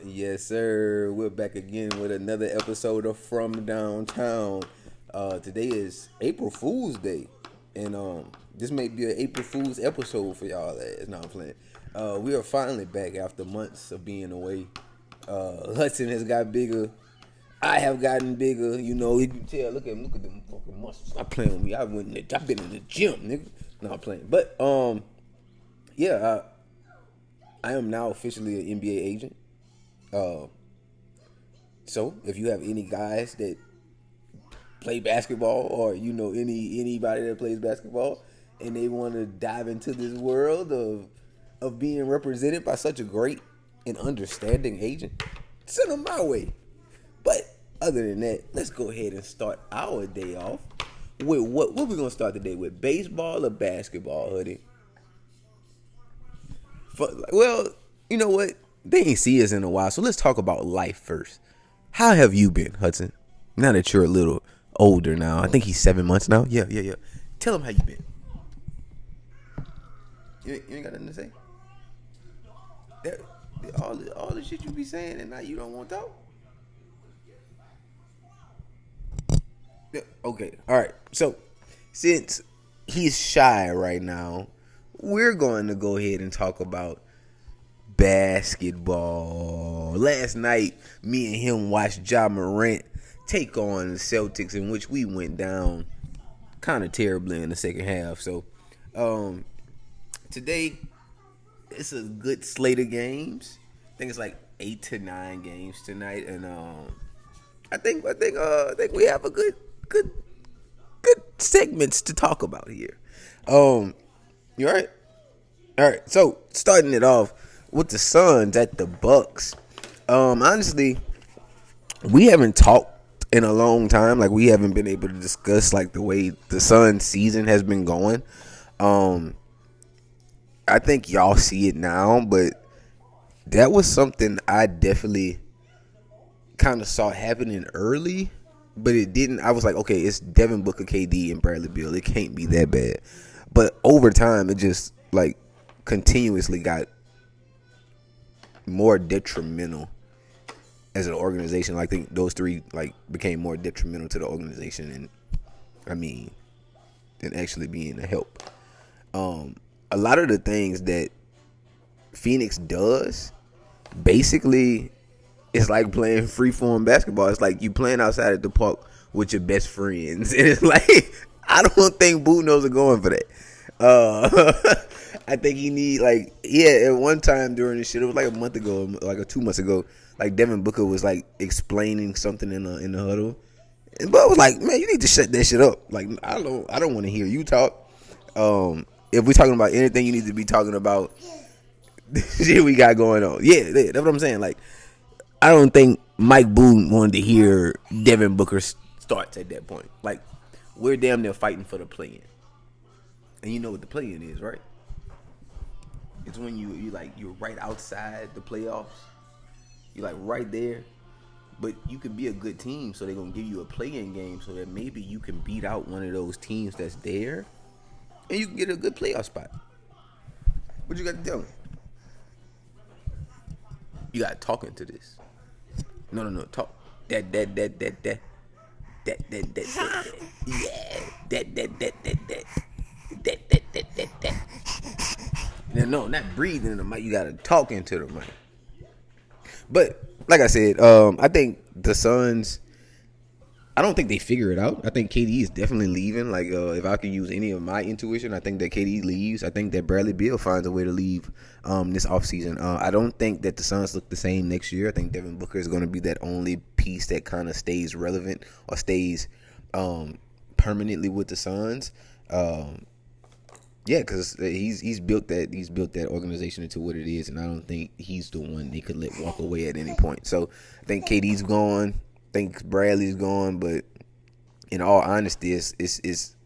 Yes, sir. We're back again with another episode of From Downtown. Today is April Fool's Day, and this may be an April Fool's episode for y'all. It's not playing. We are finally back after months of being away. Hudson has got bigger. I have gotten bigger. You know, you can tell. Look at them fucking muscles. Stop playing with me. I've been in the gym, nigga. Not playing, but yeah. I am now officially an NBA agent. Uh, so if you have any guys that play basketball, or you know anybody that plays basketball, and they want to dive into this world of being represented by such a great and understanding agent, send them my way. But other than that, let's go ahead and start our day off with what we gonna start the day with? Baseball or basketball, Hoodie? Well, you know what? They ain't see us in a while, so let's talk about life first. How have you been, Hudson? Now that you're a little older now, I think he's 7 months now. Yeah. Tell him how you been. You ain't got nothing to say. All the shit you be saying, and now you don't want to talk. Yeah, okay, all right. So since he's shy right now, we're going to go ahead and talk about basketball. Last night, me and him watched Ja Morant take on the Celtics, in which we went down kind of terribly in the second half. So, today it's a good slate of games. I think it's like 8 to 9 games tonight, and I think we have a good segments to talk about here. You all right? All right. So starting it off with the Suns at the Bucks. Honestly, we haven't talked in a long time. Like, we haven't been able to discuss like the way the Suns season has been going. I think y'all see it now, but that was something I definitely kind of saw happening early, but it didn't. I was like, okay, it's Devin Booker, KD, and Bradley Beal. It can't be that bad. But over time, it just like continuously got more detrimental as an organization. I think those three like became more detrimental to the organization, and than actually being a help. A lot of the things that Phoenix does, basically, it's like playing freeform basketball. It's like you playing outside at the park with your best friends, and it's like I don't think Budenholzer are going for that. I think he need at one time during this shit, it was like a month ago, like 2 months ago, like Devin Booker was like explaining something in the huddle, and Bud was like, "Man, you need to shut that shit up. Like I don't want to hear you talk. If we're talking about anything, you need to be talking about the shit we got going on." Yeah, that's what I'm saying. Like I don't think Mike Boone wanted to hear Devin Booker starts at that point. Like we're damn near fighting for the play-in, and you know what the play-in is, right? It's when you're right outside the playoffs. You're like right there, but you could be a good team, so they're gonna give you a play-in game so that maybe you can beat out one of those teams that's there, and you can get a good playoff spot. What you got to tell me? You got to talk into this. No, talk. That. Yeah, that. No, not breathing in the mic. You got to talk into the mic. But like I said, I think the Suns, I don't think they figure it out. I think KD is definitely leaving. Like, if I could use any of my intuition, I think that KD leaves. I think that Bradley Beal finds a way to leave this offseason. I don't think that the Suns look the same next year. I think Devin Booker is going to be that only piece that kind of stays relevant or stays permanently with the Suns. Yeah, because he's built that organization into what it is, and I don't think he's the one they could let walk away at any point. So I think KD's gone. I think Bradley's gone, but in all honesty, it's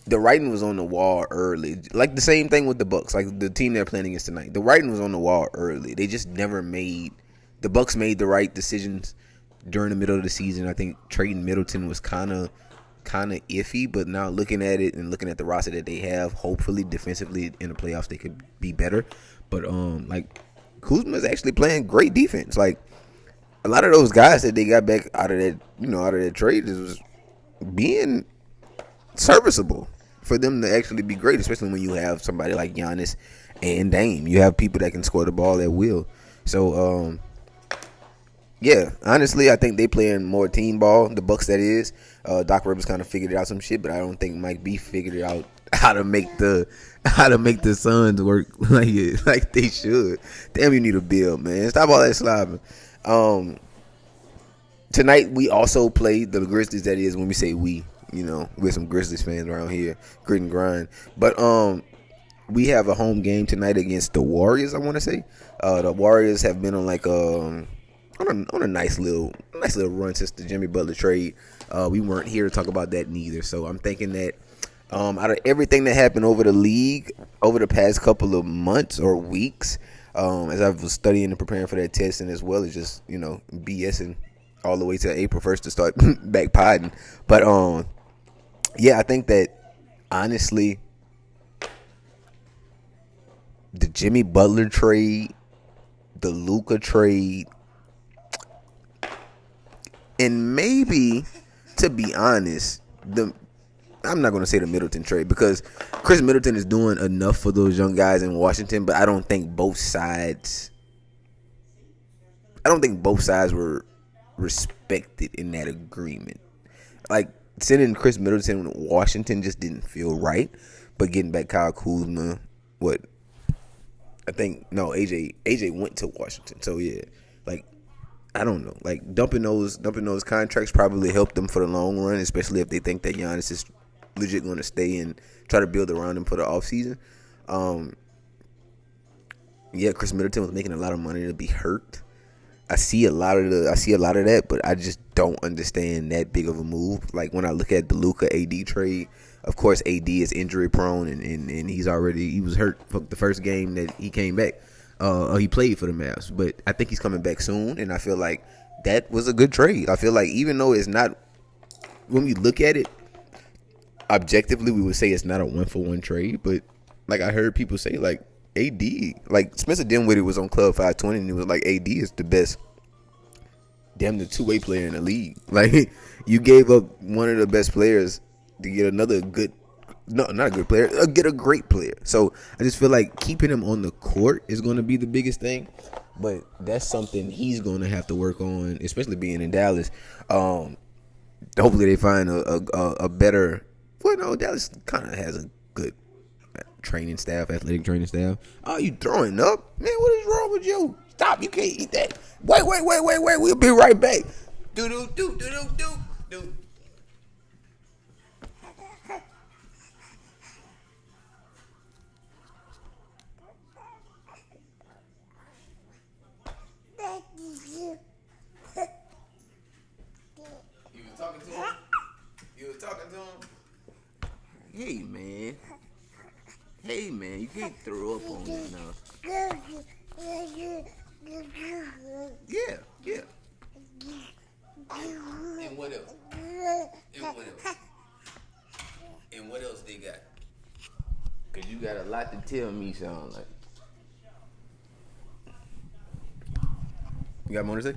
the writing was on the wall early. Like the same thing with the Bucks, like the team they're playing against tonight. The writing was on the wall early. They just never made the Bucks made the right decisions during the middle of the season. I think trading Middleton was kind of iffy, but now looking at it and looking at the roster that they have, hopefully defensively in the playoffs they could be better. But like Kuzma's actually playing great defense. Like a lot of those guys that they got back out of that, out of that trade was being serviceable for them to actually be great, especially when you have somebody like Giannis and Dame. You have people that can score the ball at will. So, yeah, honestly, I think they playing more team ball. The Bucks, that is. Doc Rivers kind of figured out some shit, but I don't think Mike B figured it out how to make the Suns work like they should. Damn, you need a bill, man. Stop all that slobbing. Tonight we also played the Grizzlies. That is, when we say we, we're some Grizzlies fans around here, grit and grind. But we have a home game tonight against the Warriors. I want to say the Warriors have been on like on a nice little run since the Jimmy Butler trade. We weren't here to talk about that neither. So I'm thinking that out of everything that happened over the league over the past couple of months or weeks, as I was studying and preparing for that test, and as well as just BSing all the way to April 1st to start back podding. But yeah, I think that honestly, the Jimmy Butler trade, the Luka trade, and maybe, to be honest, I'm not going to say the Middleton trade, because Chris Middleton is doing enough for those young guys in Washington, but I don't think both sides were respected in that agreement. Like, sending Chris Middleton to Washington just didn't feel right, but getting back Kyle Kuzma, AJ went to Washington. So yeah, like, I don't know. Like, dumping those contracts probably helped them for the long run, especially if they think that Giannis is legit going to stay and try to build around him for the offseason. Yeah, Chris Middleton was making a lot of money to be hurt. I see a lot of that, but I just don't understand that big of a move. Like, when I look at the Luka AD trade, of course AD is injury prone and he was hurt for the first game that he came back. He played for the Mavs, but I think he's coming back soon, and I feel like that was a good trade. I feel like even though it's not, when we look at it objectively, we would say it's not a 1-for-1 trade, but like I heard people say, like, AD, like Spencer Dinwiddie was on Club 520 and it was like AD is the best damn the two-way player in the league. Like, you gave up one of the best players to get another good, no, not a good player, get a great player. So I just feel like keeping him on the court is going to be the biggest thing, but that's something he's going to have to work on, especially being in Dallas. Hopefully they find a better, well, no, Dallas kind of has a good athletic training staff. Oh, you throwing up? Man, what is wrong with you? Stop, you can't eat that. Wait, we'll be right back. Do. You was talking to him? Hey, man, you can't throw up on me now. Yeah. And what else? And what else they got? Because you got a lot to tell me, sound like. You got more to say?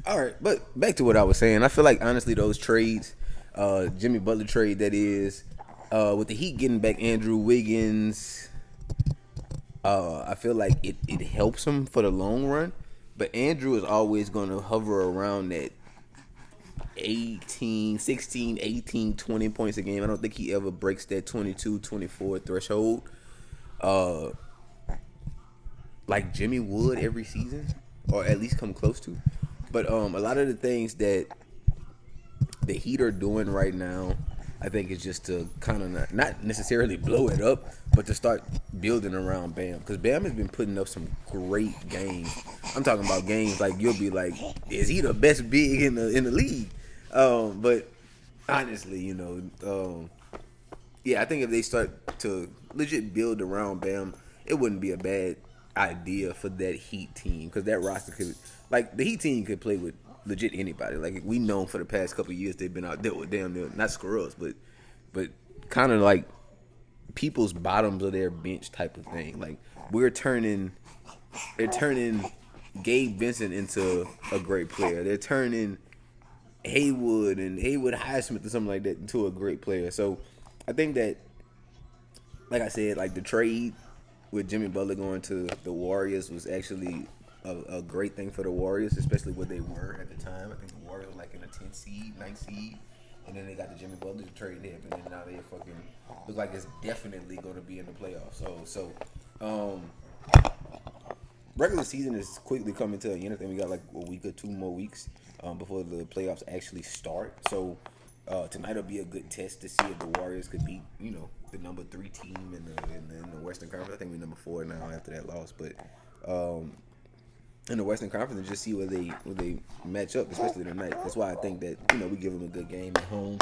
All right, but back to what I was saying. I feel like, honestly, those trades, Jimmy Butler trade, that is, with the Heat getting back Andrew Wiggins, I feel like it helps him for the long run. But Andrew is always going to hover around that 16, 18, 20 points a game. I don't think he ever breaks that 22, 24 threshold. Like Jimmy would every season, or at least come close to. But a lot of the things that the Heat are doing right now, I think it's just to kind of not necessarily blow it up, but to start building around Bam. Because Bam has been putting up some great games. I'm talking about games like you'll be like, is he the best big in the league? But honestly, yeah, I think if they start to legit build around Bam, it wouldn't be a bad idea for that Heat team. Because that roster could, like, the Heat team could play with legit anybody. Like, we know for the past couple of years they've been out there with damn near, not scrubs, but kind of like people's bottoms of their bench type of thing. Like, they're turning Gabe Vincent into a great player. They're turning Haywood Highsmith or something like that into a great player. So I think that, like I said, like the trade with Jimmy Butler going to the Warriors was actually a great thing for the Warriors, especially what they were at the time. I think the Warriors were like in a 10th seed, 9th seed, and then they got the Jimmy Butler trade happened, and now they fucking look like it's definitely going to be in the playoffs. Regular season is quickly coming to an end. I think we got like a week or 2 more weeks before the playoffs actually start. So tonight will be a good test to see if the Warriors could beat, the number 3 team in the Western Conference. I think we're number 4 now after that loss, but in the Western Conference, and just see where they match up, especially tonight. That's why I think that we give them a good game at home.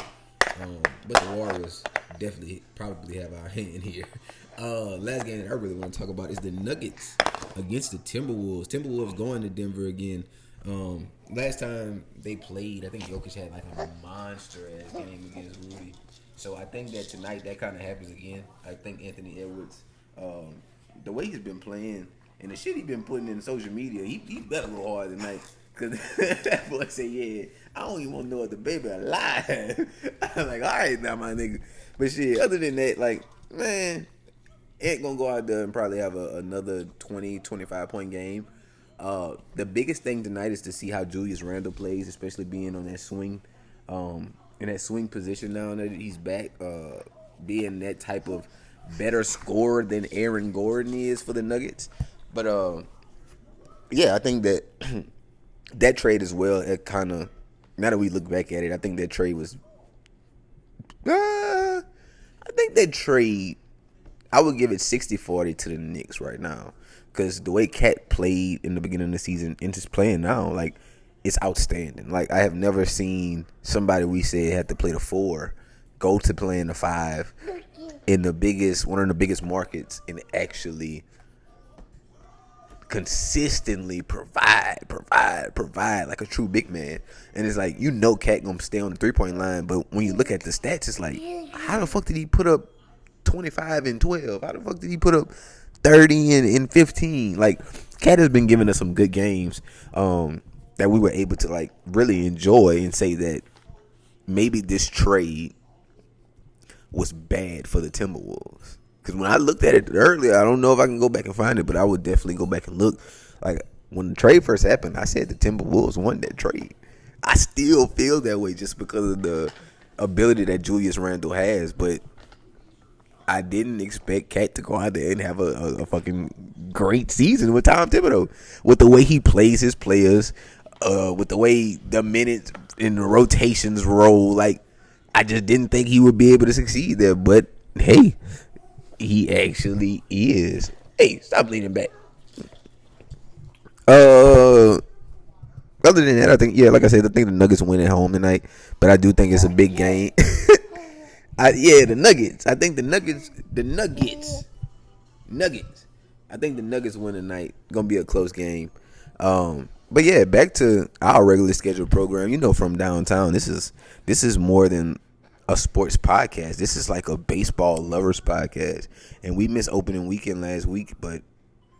But the Warriors definitely probably have our hand here. Last game that I really want to talk about is the Nuggets against the Timberwolves. Timberwolves going to Denver again. Last time they played, I think Jokic had like a monster-ass game against Rudy. So I think that tonight that kind of happens again. I think Anthony Edwards, the way he's been playing and the shit he's been putting in social media, he better go hard tonight. Because that boy say, yeah, I don't even want to know if the baby alive. I'm like, all right now, my nigga. But shit, other than that, like, man, ain't going to go out there and probably have another 20, 25-point game. The biggest thing tonight is to see how Julius Randle plays, especially being on that swing, in that swing position now that he's back, being that type of better scorer than Aaron Gordon is for the Nuggets. But, yeah, I think that that trade as well, it kind of, now that we look back at it, I think that trade was, I think that trade, I would give it 60-40 to the Knicks right now. Because the way Cat played in the beginning of the season and just playing now, like, it's outstanding. Like, I have never seen somebody we said had to play the 4 go to playing the 5 in one of the biggest markets and actually consistently provide like a true big man. And it's like, Cat gonna stay on the 3-point line, but when you look at the stats, it's like, how the fuck did he put up 25 and 12? How the fuck did he put up 30 and 15? Like, Cat has been giving us some good games that we were able to like really enjoy and say that maybe this trade was bad for the Timberwolves. Because when I looked at it earlier, I don't know if I can go back and find it, but I would definitely go back and look. Like, when the trade first happened, I said the Timberwolves won that trade. I still feel that way just because of the ability that Julius Randle has, but I didn't expect Cat to go out there and have a fucking great season with Tom Thibodeau. With the way he plays his players, with the way the minutes and the rotations roll, like, I just didn't think he would be able to succeed there. But, hey, he actually is. Hey, stop leaning back. Other than that, I think, yeah, like I said, I think the Nuggets win at home tonight. But I do think it's a big game. The Nuggets. I think the Nuggets. I think the Nuggets win tonight. Gonna be a close game. But yeah, back to our regular scheduled program. From downtown, this is more than a sports podcast. This is like a baseball lovers podcast. And we missed opening weekend last week, but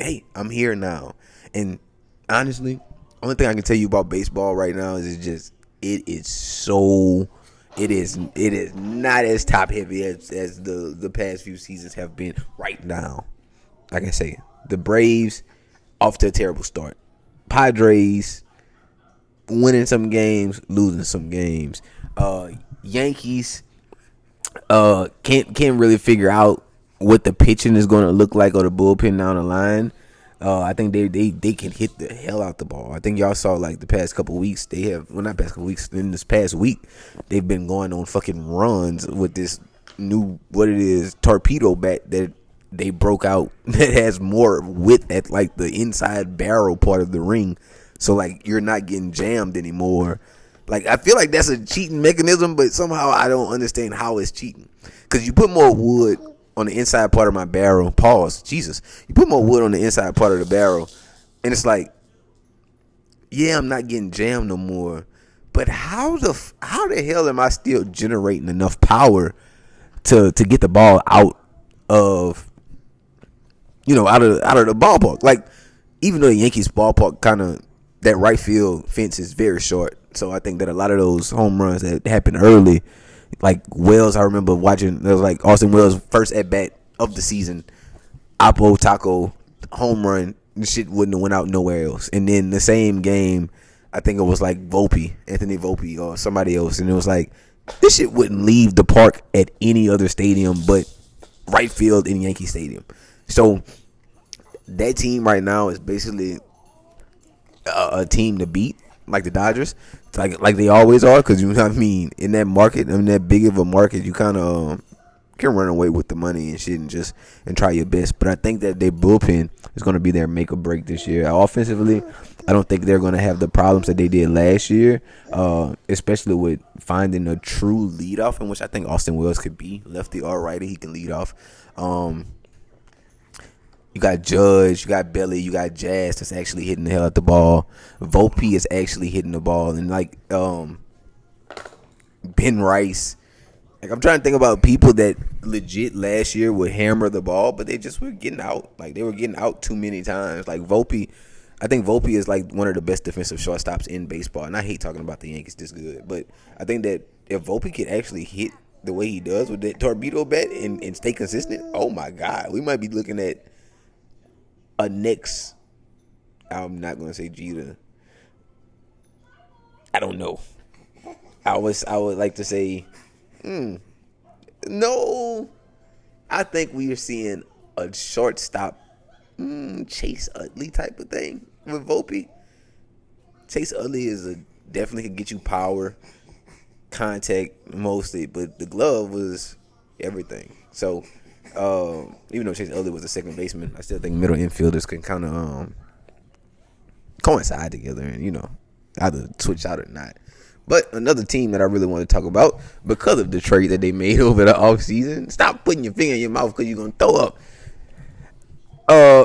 hey, I'm here now. And honestly, only thing I can tell you about baseball right now is it is not as top heavy as the past few seasons have been right now. Like I say, the Braves off to a terrible start. Padres winning some games, losing some games. Yankees can't really figure out what the pitching is going to look like or the bullpen down the line. I think they can hit the hell out the ball. I think y'all saw like the past couple weeks in this past week they've been going on fucking runs with this new torpedo bat that they broke out that has more width at like the inside barrel part of the ring. So like you're not getting jammed anymore. Like I feel like that's a cheating mechanism, but somehow I don't understand how it's cheating. Cause you put more wood on the inside part of my barrel. Pause. Jesus. You put more wood on the inside part of the barrel, and it's like, yeah, I'm not getting jammed no more. But how the hell am I still generating enough power to get the ball out of out of the ballpark. Like, even though the Yankees ballpark kind of, that right field fence is very short, so I think that a lot of those home runs that happen early, like Wells, I remember watching. There was like Austin Wells' first at bat of the season, Oppo Taco home run. The shit wouldn't have went out nowhere else. And then the same game, I think it was like Anthony Volpe, or somebody else, and it was like, this shit wouldn't leave the park at any other stadium but right field in Yankee Stadium. So that team right now is basically a team to beat, like the Dodgers, like they always are. Because, you know what I mean, in that market, that big of a market, you kind of can run away with the money and shit and try your best. But I think that their bullpen is going to be their make or break this year. Offensively, I don't think they're going to have the problems that they did last year, especially with finding a true leadoff, in which I think Austin Wells could be. Lefty or righty, he can lead off. You got Judge, you got Belly, you got Jazz that's actually hitting the hell out the ball. Volpe is actually hitting the ball. And like Ben Rice. Like, I'm trying to think about people that legit last year would hammer the ball, but they just were getting out. Like, they were getting out too many times. Like, Volpe, I think Volpe is like one of the best defensive shortstops in baseball. And I hate talking about the Yankees this good, but I think that if Volpe could actually hit the way he does with that torpedo bat and stay consistent, oh my God, we might be looking at a next, I'm not going to say Jeter. I don't know. I would like to say, no. I think we are seeing a shortstop Chase Utley type of thing with Volpe. Chase Utley definitely can get you power, contact mostly, but the glove was everything. So even though Chase Utley was a second baseman, I still think middle infielders can kind of coincide together and, either switch out or not. But another team that I really want to talk about, because of the trade that they made over the offseason, stop putting your finger in your mouth because you're going to throw up,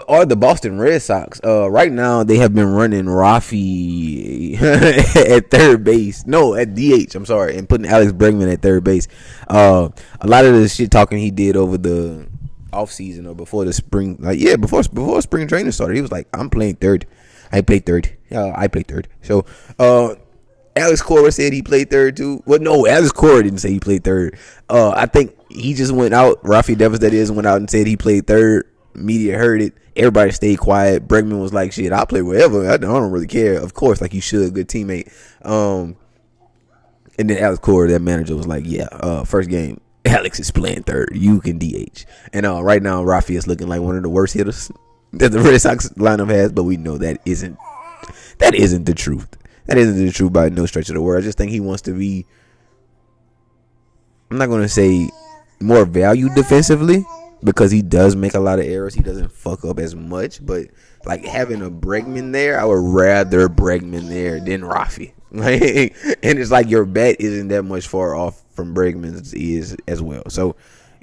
are the Boston Red Sox. Right now, they have been running Rafi at third base. No, at DH, I'm sorry, and putting Alex Bregman at third base. A lot of the shit talking he did over the offseason or before the spring, before spring training started, he was like, I'm playing third. I play third. I play third. So, Alex Cora said he played third too. Well, no, Alex Cora didn't say he played third. I think he just went out. Rafi Devers, that is, went out and said he played third. Media heard it. Everybody stayed quiet. Bregman was like, shit, I'll play wherever. I don't really care. Of course, like you should. Good teammate. And then Alex Cora, that manager, was like, yeah, first game, Alex is playing third. You can DH. And right now, Rafi is looking like one of the worst hitters that the Red Sox lineup has, but we know that isn't the truth. That isn't the truth by no stretch of the word. I just think he wants to be, I'm not going to say more valued defensively, because he does make a lot of errors. He doesn't fuck up as much. But, like, having a Bregman there, I would rather Bregman there than Rafi. Like, and it's like your bat isn't that much far off from Bregman's is as well. So,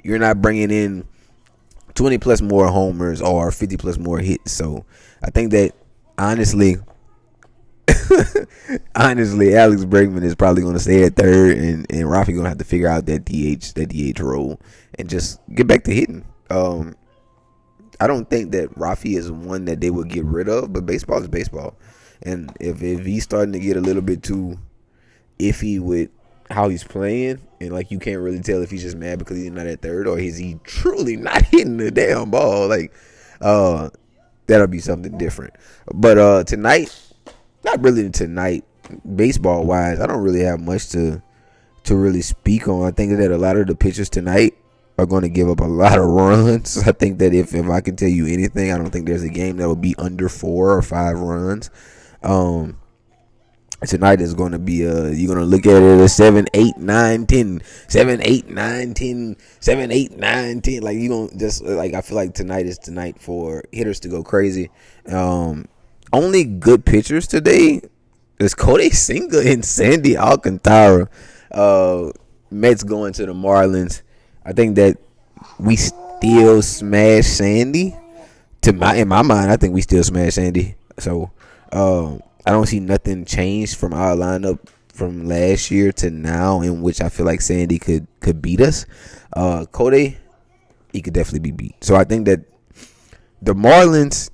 you're not bringing in 20-plus more homers or 50-plus more hits. So, I think that, honestly, Alex Bregman is probably going to stay at third, and Rafi going to have to figure out that DH role and just get back to hitting. I don't think that Rafi is one that they would get rid of, but baseball is baseball. And if he's starting to get a little bit too iffy with how he's playing, and like you can't really tell if he's just mad because he's not at third or is he truly not hitting the damn ball, like that'll be something different. But tonight, not really tonight, baseball wise, I don't really have much to really speak on. I think that a lot of the pitchers tonight are going to give up a lot of runs. I think that if I can tell you anything, I don't think there's a game that will be under 4 or 5 runs. Tonight is going to be you're going to look at it as 7, 8, 9, 10, 7, 8, 9, 10, 7, 8, 9, 10. Like, you don't just, like, I feel like tonight is tonight for hitters to go crazy. Only good pitchers today is Cody Singer and Sandy Alcantara. Mets going to the Marlins. I think that we still smash Sandy. In my mind, I think we still smash Sandy. So I don't see nothing changed from our lineup from last year to now, in which I feel like Sandy could beat us. Cody, he could definitely be beat. So I think that the Marlins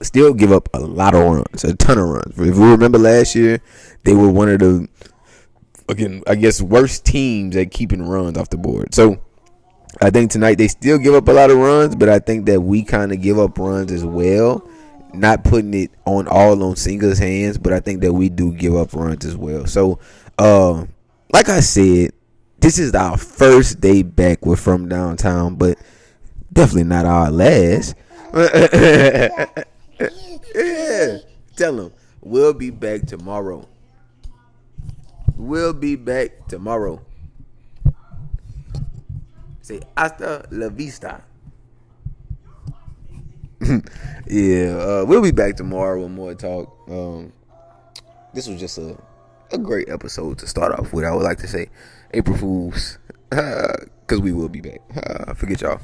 still give up a lot of runs, a ton of runs. If we remember last year, they were one of the, again, I guess, worst teams at keeping runs off the board. So I think tonight they still give up a lot of runs, but I think that we kind of give up runs as well. Not putting it on Singer's hands, but I think that we do give up runs as well. So, like I said, this is our first day back with From Downtown, but definitely not our last. Yeah, tell them we'll be back tomorrow. We'll be back tomorrow. Say hasta la vista. Yeah, we'll be back tomorrow with more talk. This was just a great episode to start off with. I would like to say April Fools, because we will be back. Forget y'all.